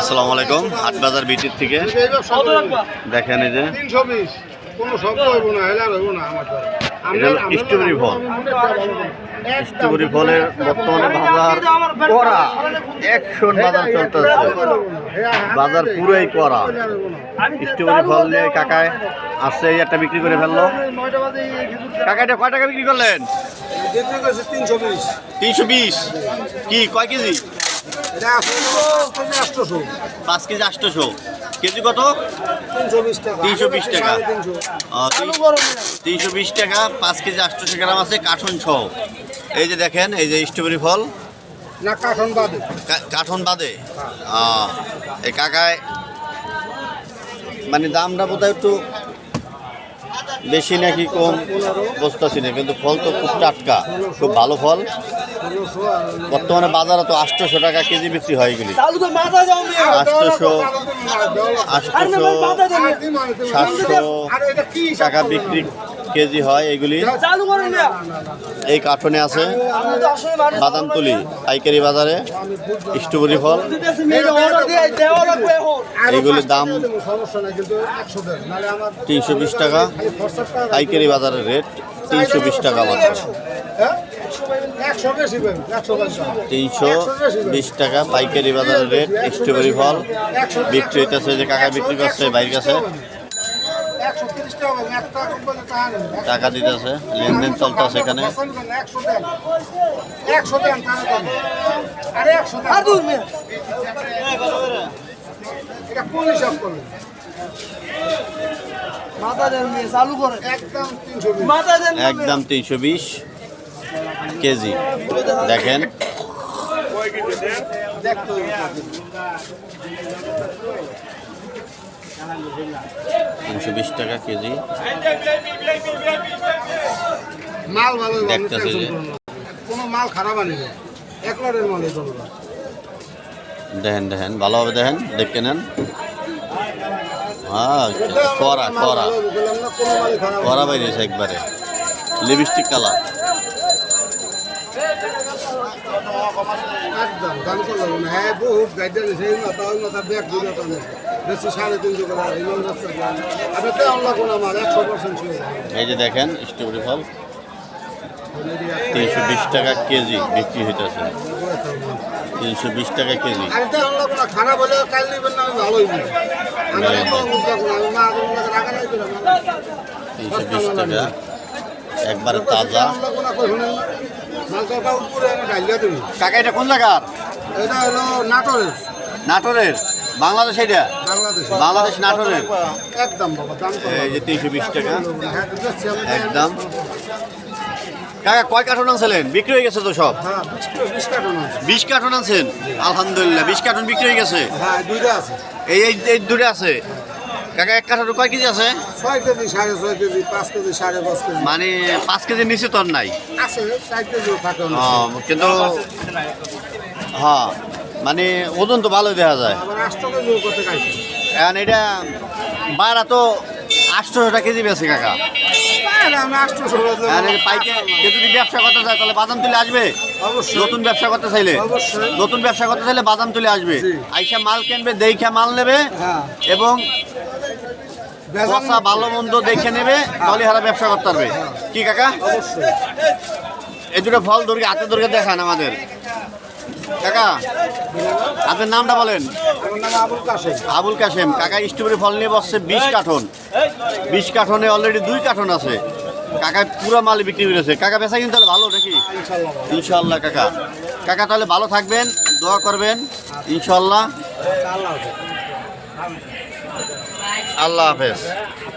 আসসালামু আলাইকুম। হাট বাজার বিটির থেকে দেখেন এই যে স্ট্রবেরি ফল। স্ট্রবেরি ফলের বর্তমানে বাজার করা 100 বাজার চলতেছে, বাজার পুরোই করা। স্ট্রবেরি ফল নিয়ে কাকায় আসছে, এই একটা বিক্রি করে ফেললো। কাকা এটা কয় টাকা বিক্রি করলেন? 320। কি কয় কেজি? 5 কেজি 800। কেজি কত? 320 টাকা। 320 টাকা 5 কেজি 800 গ্রাম আছে, কার্টন সহ। এই যে দেখেন, এই যে স্ট্রবেরি ফল না কার্টন বাদে, কার্টন বাদে। এই কাকায় মানে দামটা বোধহয় একটু বেশি নাকি কম বুঝতেছি না, কিন্তু ফল তো খুব টাটকা, খুব ভালো ফল। বর্তমানে বাজারে তো 800 টাকা কেজি বিক্রি হয় এগুলি। 800, 700 টাকা বিক্রি কেজি হয় এগুলি। এই কার্টনে আছে বাদামতলি পাইকারি বাজারে স্ট্রবেরি ফল। এগুলির দাম 320 টাকা, পাইকারি বাজারের রেট 320 টাকা মাত্র। 320 টাকা পাইকারি বাজারের রেট স্ট্রবেরি ফল বিক্রি হইতেছে। যে কাকা বিক্রি করছে বাইরের কাছে, টাকা দিতেছে, লেনদেন চলতেছে এখানে। একদম 320 কেজি। দেখেন 320 টাকা কেজি। মাল ভালো দেখতেছে যে কোনো মাল খারাপ আনি না, একবারের মাল। দেখেন দেখেন ভালোভাবে দেখেন, দেখে নেন। হ্যাঁ, করা করা করা বাইরেছে একবারে, লিপস্টিক কালার। একদম দাম করলো না। হ্যাঁ, বহুত গাইড সেই মাথা ওই মাথা ব্যাগ দুটো টানে বেশি 350 করে। আপনি তো আল্লাহ কোন আমার 100% এই যে দেখেন স্ট্রবেরি ফল 320 টাকা কেজি বিক্রি হইতেছে। 320 টাকা কেজি। 320 টাকা একবারে তাজা। কাকা এটা কোন জায়গার? এটা হলো নাটোরের। নাটোরের? বাংলাদেশ? এটা বাংলাদেশ নাটোরের। একদম বাবা দাম এই যে 320 টাকা একদম। কাকা কয় কার্টন আনছিলেন? বিক্রি হয়ে গেছে তো সব? 20 কার্টন আনছেন? আলহামদুলিল্লাহ 20 কার্টন বিক্রি হয়ে গেছে। হ্যাঁ, দুইটা আছে। এই দুটো আছে। কাকা এক কার্টনে কয় কেজি আছে? 6 কেজি, 6.5 কেজি, 5 কেজি, 5.5 কেজি। মানে 5 কেজির নিচে তো আর নাই? আছে 4 কেজি কার্টন। কিন্তু হ্যাঁ, মানে ওজন তো ভালোই দেখা যায়। আবার 8 কেজি করতে গাইছে। এখন এটা বাইরা তো 800 টাকা কেজি বেছে কাকা। যদি ব্যবসা করতে চায় তাহলে বাদাম তুলে আসবে। নতুন ব্যবসা করতে চাইলে, নতুন ব্যবসা করতে চাইলে বাদাম তুলে আসবে। আইসা মাল কিনবে, দেখে মাল নেবে এবং পচা ভালো মন্দ দেখে নেবে, তাহলে হারা ব্যবসা করতে পারবে। কি কাকা? এই দুটো ফল দরকার, হাতে দরকার দেখান আমাদের। কাকা আপনার নামটা বলেন। আবুল কাশেম। কাকা স্ট্রবেরি ফল নিয়ে বসছে 20 কার্টন। 20 কার্টনে অলরেডি 2 কার্টন আছে। কাকা পুরো মাল বিক্রি করেছে। কাকা বেচা কিন্তু তাহলে ভালো নাকি? ইনশাল্লাহ। কাকা কাকা তাহলে ভালো থাকবেন, দোয়া করবেন ইনশাল্লাহ। আল্লাহ হাফেজ।